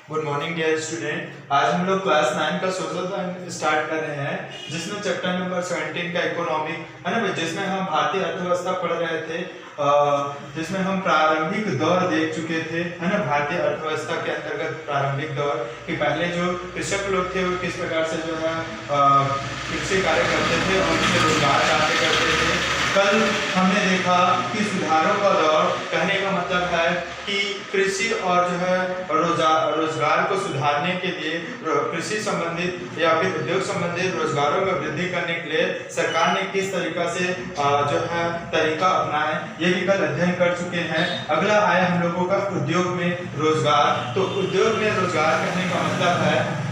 Good morning dear student. आज हम लोग क्लास 9 का सोशल साइंस स्टार्ट कर रहे हैं, जिसमें चैप्टर नंबर 17 का इकोनॉमिक है ना भाई, जिसमें हम भारतीय अर्थव्यवस्था पढ़ रहे थे, जिसमें हम प्रारंभिक दौर देख चुके थे है ना। भारतीय अर्थव्यवस्था के अंतर्गत प्रारंभिक दौर कि पहले जो कृषक लोग थे वो किस प्रकार से जो है कृषि कार्य करते थे और उनसे रोजगार प्राप्त करते थे। कल हमने देखा कि सुधारों का दौर, कहने का मतलब है कि कृषि और जो है रोजगार को सुधारने के लिए कृषि संबंधित या फिर उद्योग संबंधित रोजगारों में वृद्धि करने के लिए सरकार ने किस तरीका से जो है तरीका अपनाया, ये भी कल अध्ययन कर चुके हैं। अगला आया हम लोगों का उद्योग में रोजगार। तो उद्योग में रोजगार कहने का मतलब है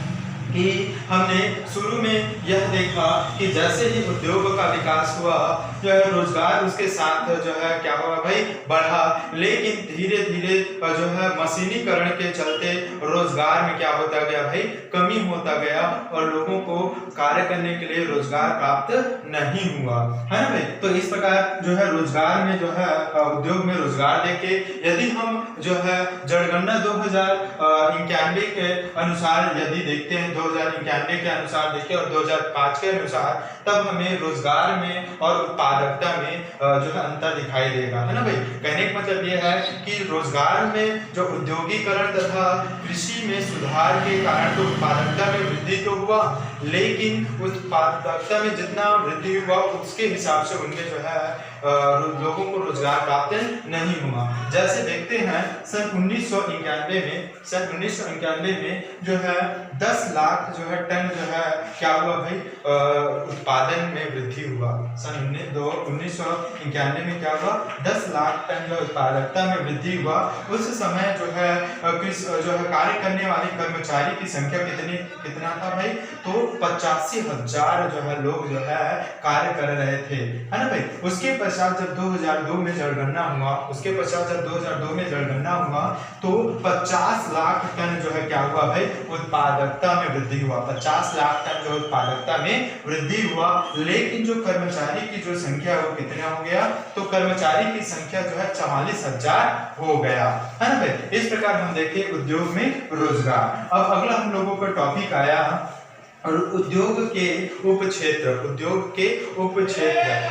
कि हमने शुरू में यह देखा कि जैसे ही उद्योग का विकास हुआ जो है रोजगार उसके साथ जो है क्या हुआ भाई, बढ़ा। लेकिन धीरे धीरे जो है मशीनीकरण के चलते रोजगार में क्या होता गया भाई, कमी होता गया और लोगों को कार्य करने के लिए रोजगार प्राप्त नहीं हुआ, है ना भाई। तो इस प्रकार जो है रोजगार में जो है उद्योग में रोजगार देके यदि हम जो है जनगणना 2091 के अनुसार यदि देखते हैं, 2091 के अनुसार देखें और 2005 के अनुसार, तब हमें रोजगार में और उत्पादकता में जो है अंतर दिखाई देगा, है ना भाई। कहने का मतलब यह है कि रोजगार में जो उद्योगीकरण तथा कृषि में सुधार के कारण तो उत्पादकता में वृद्धि तो हुआ, लेकिन उत्पादकता में जितना वृद्धि हुआ उसके हिसाब से उनमें जो है लोगों को रोजगार प्राप्त नहीं हुआ। जैसे देखते हैं सन 1991 में जो है 10 लाख जो है टन जो है क्या हुआ भाई, उत्पादन में वृद्धि हुआ। सन 1991 में क्या हुआ, 10 लाख टन जो उत्पादकता में वृद्धि हुआ। उस समय जो है कार्य करने वाले कर्मचारी की संख्या कितना था भाई, तो 85,000 जो है लोग जो है कार्य कर रहे थे, है ना भाई। उसके पश्चात जब 2002 में जनगणना हुआ, तो 50 लाख टन जो है क्या हुआ भाई, उत्पादकता में वृद्धि हुआ। 50 लाख टन जो उत्पादकता में वृद्धि हुआ, लेकिन जो कर्मचारी की जो संख्या वो कितना हो गया, तो कर्मचारी की संख्या जो है 44,000 हो गया, है ना भाई। इस प्रकार हम देखें उद्योग में रोजगार। अब अगला हम लोगों का टॉपिक आया और उद्योग के उपक्षेत्र।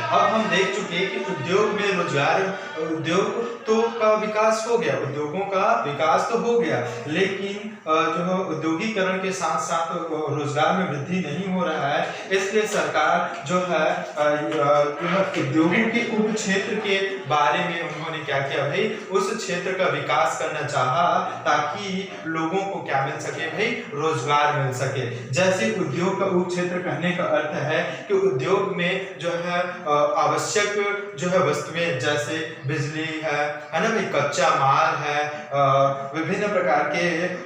अब हम देख चुके कि उद्योग में रोजगार, उद्योग तो का विकास हो गया, उद्योगों का विकास तो हो गया, लेकिन जो उद्योगीकरण के साथ साथ रोजगार में वृद्धि नहीं हो रहा है। इसलिए सरकार जो है उद्योगों के उपक्षेत्र के बारे में उन्होंने क्या किया भाई, उस क्षेत्र का विकास करना चाहा ताकि लोगों को क्या मिल सके भाई, रोजगार मिल सके। जैसे उद्योग का उपक्षेत्र कहने का अर्थ है कि उद्योग में जो है आवश्यक जो है वस्तुएं, जैसे बिजली है ना भाई, कच्चा माल है, विभिन्न प्रकार के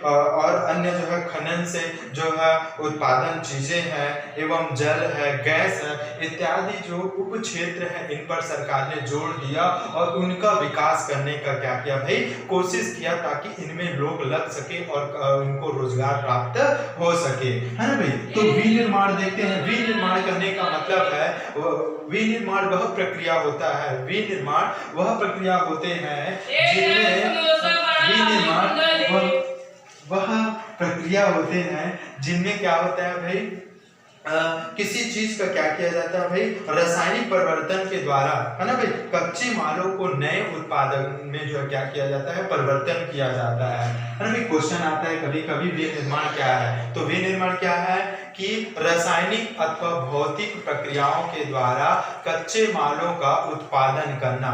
और अन्य जो है खनन से जो है उत्पादन चीजें हैं, एवं जल है, गैस है, इत्यादि जो उप क्षेत्र है, इन पर सरकार ने जोर दिया और उनका विकास करने का क्या किया भाई, कोशिश किया ताकि इनमें लोग लग सके और उनको रोजगार प्राप्त हो सके, है ना भाई। तो विनिर्माण देखते हैं। विनिर्माण करने का मतलब है विनिर्माण वह प्रक्रिया होता है, विनिर्माण वह प्रक्रिया होते हैं जिनमें जिनमें क्या होता है भाई, किसी चीज का क्या किया जाता है भाई, रासायनिक परिवर्तन के द्वारा, है ना भाई, कच्चे मालों को नए उत्पादन में जो है क्या किया जाता है, परिवर्तन किया जाता है ना भाई। क्वेश्चन आता है कभी कभी विनिर्माण क्या है, तो विनिर्माण क्या है कि रासायनिक अथवा भौतिक प्रक्रियाओं के द्वारा कच्चे मालों का उत्पादन करना,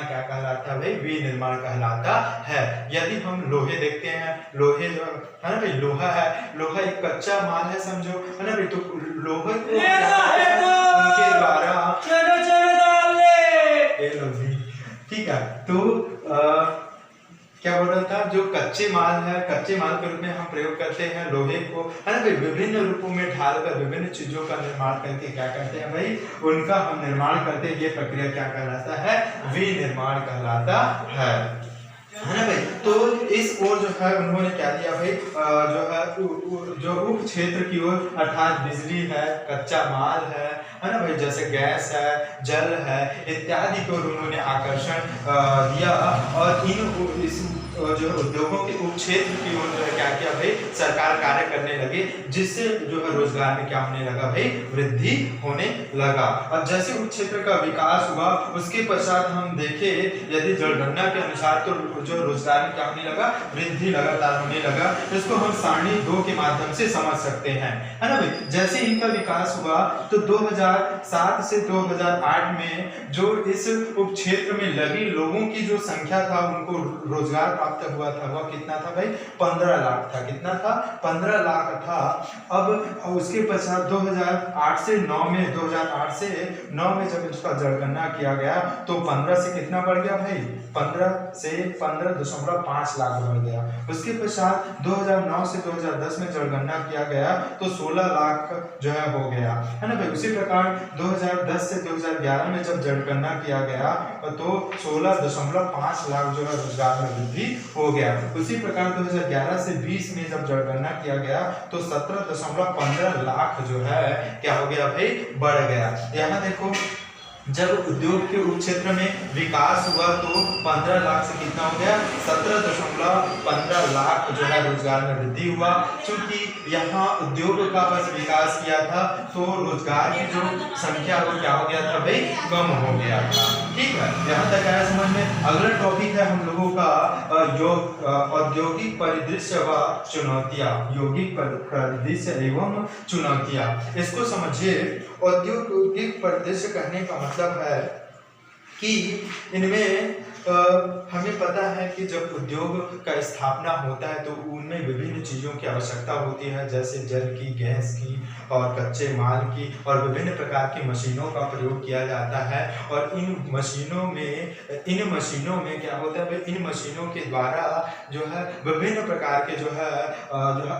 क्या कहलाता है भाई, विनिर्माण कहलाता है। यदि हम लोहे देखते हैं, लोहे जो है ना भाई, लोहा है, लोहा एक कच्चा माल है समझो, है ना भाई। तो लोहे को उनके द्वारा ठीक है, तो क्या बोल रहा था, जो कच्चे माल है, कच्चे माल के रूप में हम प्रयोग करते हैं लोहे को, है ना भाई, विभिन्न रूपों में ढालकर विभिन्न चीजों का निर्माण करके क्या करते हैं भाई, उनका हम निर्माण करते हैं। ये प्रक्रिया क्या कहलाता है, विनिर्माण कहलाता है ना भाई। तो इस ओर जो है उन्होंने क्या दिया भाई, जो है जो उप क्षेत्र की ओर, अर्थात बिजली है, कच्चा माल है ना भाई, जैसे गैस है, जल है इत्यादि को उन्होंने आकर्षण दिया। और इस जो उद्योगों के उप क्षेत्र की ओर जो है क्या किया भाई, सरकार कार्य करने लगे, जिससे जो है रोजगार में क्या होने लगा भाई, वृद्धि होने लगा। और जैसे उप क्षेत्र का विकास हुआ उसके पश्चात हम देखे यदि जनगणना के अनुसार तो जो रोजगार में क्या होने लगा, वृद्धि लगातार होने लगा। इसको हम सारणी 2 के माध्यम से समझ सकते हैं, है ना भाई। जैसे इनका विकास हुआ तो 2007 से 2008 में जो इस उप क्षेत्र में लगी लोगों की जो संख्या था, उनको रोजगार प्राप्त हुआ था, वह कितना था भाई, 15 लाख था। कितना था, 15 लाख था। अब उसके पश्चात 2008 से 9 में 2008 से 9 में जब इसका जनगणना किया गया तो 15 से कितना बढ़ गया भाई, 15 से 15.5 लाख बढ़ गया। उसके पश्चात 2009 से 2010 में जनगणना किया गया तो 16 लाख जो है हो गया, है ना भाई। उसी प्रकार 2010 से 2011 में जब जनगणना किया गया तो 16.5 लाख जो है रोजगार में वृद्धि हो गया। उसी प्रकार 2011 से 20 में जब जनगणना किया गया तो 17.15 लाख जो है क्या हो गया भाई, बढ़ गया। यहाँ देखो जब उद्योग के उप क्षेत्र में विकास हुआ तो 15 लाख से कितना हो गया, 17.15 लाख जो है रोजगार में वृद्धि हुआ। क्योंकि यहाँ उद्योग का बस विकास किया था तो रोजगार की जो संख्या वो क्या हो गया था भाई, कम हो गया था। ठीक है, यहाँ तक आया समझ में। अगला टॉपिक है हम लोगों का औद्योगिक परिदृश्य व चुनौतियां। यौगिक परिदृश्य एवं चुनौतियां, इसको समझिए। औद्योगिक परिदृश्य कहने का मतलब है कि इनमें हमें पता है कि जब उद्योग का स्थापना होता है तो उनमें विभिन्न चीज़ों की आवश्यकता होती है, जैसे जल की, गैस की और कच्चे माल की, और विभिन्न प्रकार की मशीनों का प्रयोग किया जाता है। और इन मशीनों में क्या होता है, इन मशीनों के द्वारा जो है विभिन्न प्रकार के जो है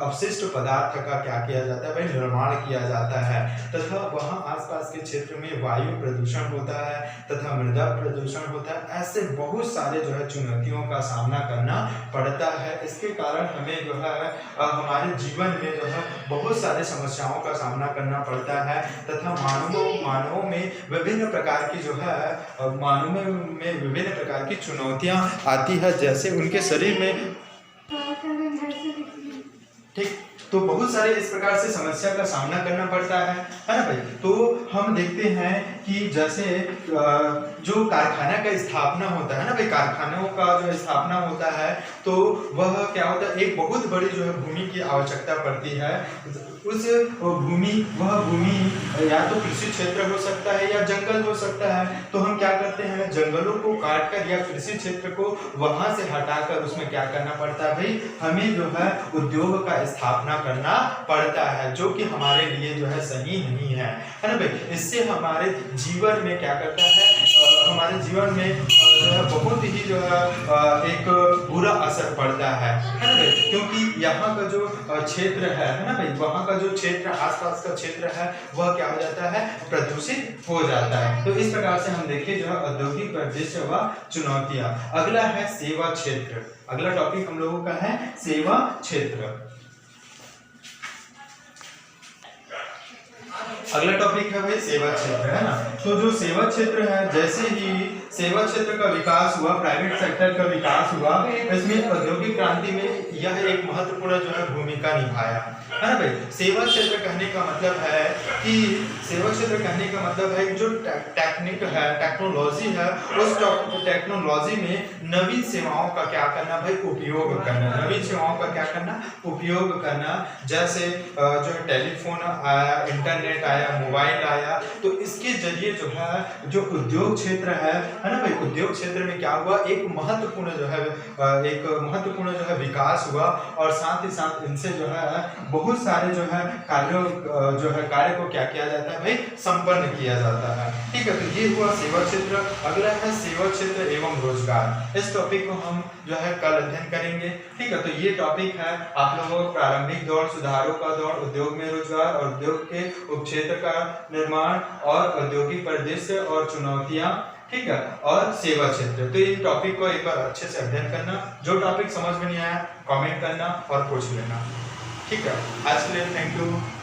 अपशिष्ट पदार्थ का क्या किया जाता है भाई, निर्माण किया जाता है। तथा वहाँ आसपास के क्षेत्र में वायु प्रदूषण होता है तथा मृदा प्रदूषण होता है। ऐसे बहुत सारे जो है चुनौतियों का सामना करना पड़ता है। इसके कारण हमें जो है हमारे जीवन में जो है बहुत सारे समस्याओं का सामना करना पड़ता है। तथा मानवों में विभिन्न प्रकार की जो है विभिन्न प्रकार की चुनौतियां आती है, जैसे उनके शरीर में, ठीक, तो बहुत सारे इस प्रकार से समस्या का सामना करना पड़ता है ना भाई। तो हम देखते हैं कि जैसे जो कारखाना का स्थापना होता है ना भाई, कारखानों का जो स्थापना होता है तो वह क्या होता है, एक बहुत बड़ी जो है भूमि की आवश्यकता पड़ती है। उस भूमि या तो कृषि क्षेत्र हो सकता है या जंगल हो सकता है। तो हम क्या करते हैं, जंगलों को काटकर या कृषि क्षेत्र को वहां से हटाकर उसमें क्या करना पड़ता है भाई, हमें जो है उद्योग का स्थापना करना पड़ता है, जो कि हमारे लिए जो है सही नहीं है ना भाई। इससे हमारे जीवन में क्या करता है, हमारे जीवन में जो है बहुत ही जो है एक बुरा असर पड़ता है ना भाई। क्योंकि यहाँ का जो क्षेत्र है ना भाई, वहाँ का जो क्षेत्र, आसपास का क्षेत्र है, वह क्या हो जाता है, प्रदूषित हो जाता है। तो इस प्रकार से हम देखिए जो है औद्योगिक परिदृश्य व चुनौतियां। अगला है सेवा क्षेत्र। अगला टॉपिक हम लोगों का है सेवा क्षेत्र। अगला टॉपिक है भाई सेवा क्षेत्र, है ना। तो जो सेवा क्षेत्र है, जैसे ही सेवा क्षेत्र का विकास हुआ, प्राइवेट सेक्टर का विकास हुआ, इसमें औद्योगिक क्रांति में यह एक महत्वपूर्ण जो है भूमिका निभाया, है ना भाई। सेवा क्षेत्र कहने का मतलब है कि जो टेक्निक है, टेक्नोलॉजी है, उस टेक्नोलॉजी में नवीन सेवाओं का क्या करना भाई, उपयोग करना। नवीन सेवाओं का क्या करना, उपयोग करना। जैसे जो टेलीफोन आया, इंटरनेट आया, मोबाइल आया, तो इसके जरिए जो है जो उद्योग क्षेत्र है ना भाई, उद्योग क्षेत्र में क्या हुआ, एक महत्वपूर्ण जो है विकास हुआ। और साथ ही साथ इनसे जो है बहुत सारे जो है कार्य को क्या किया जाता है भाई, संपन्न किया जाता है। ठीक है, तो ये हुआ सेवा क्षेत्र। अगला है सेवा क्षेत्र एवं रोजगार। इस टॉपिक को हम जो है कल अध्ययन करेंगे। ठीक है, तो ये टॉपिक है आप लोगों को प्रारंभिक दौर, सुधारों का दौर, उद्योग में रोजगार और उद्योग के उपक्षेत्र क्षेत्र का निर्माण और औद्योगिक परिदृश्य और चुनौतियां, ठीक है, और सेवा क्षेत्र। तो ये टॉपिक को एक बार अच्छे से अध्ययन करना, जो टॉपिक समझ में नहीं आया कमेंट करना और पूछ लेना, ठीक है। आज के लिए थैंक यू।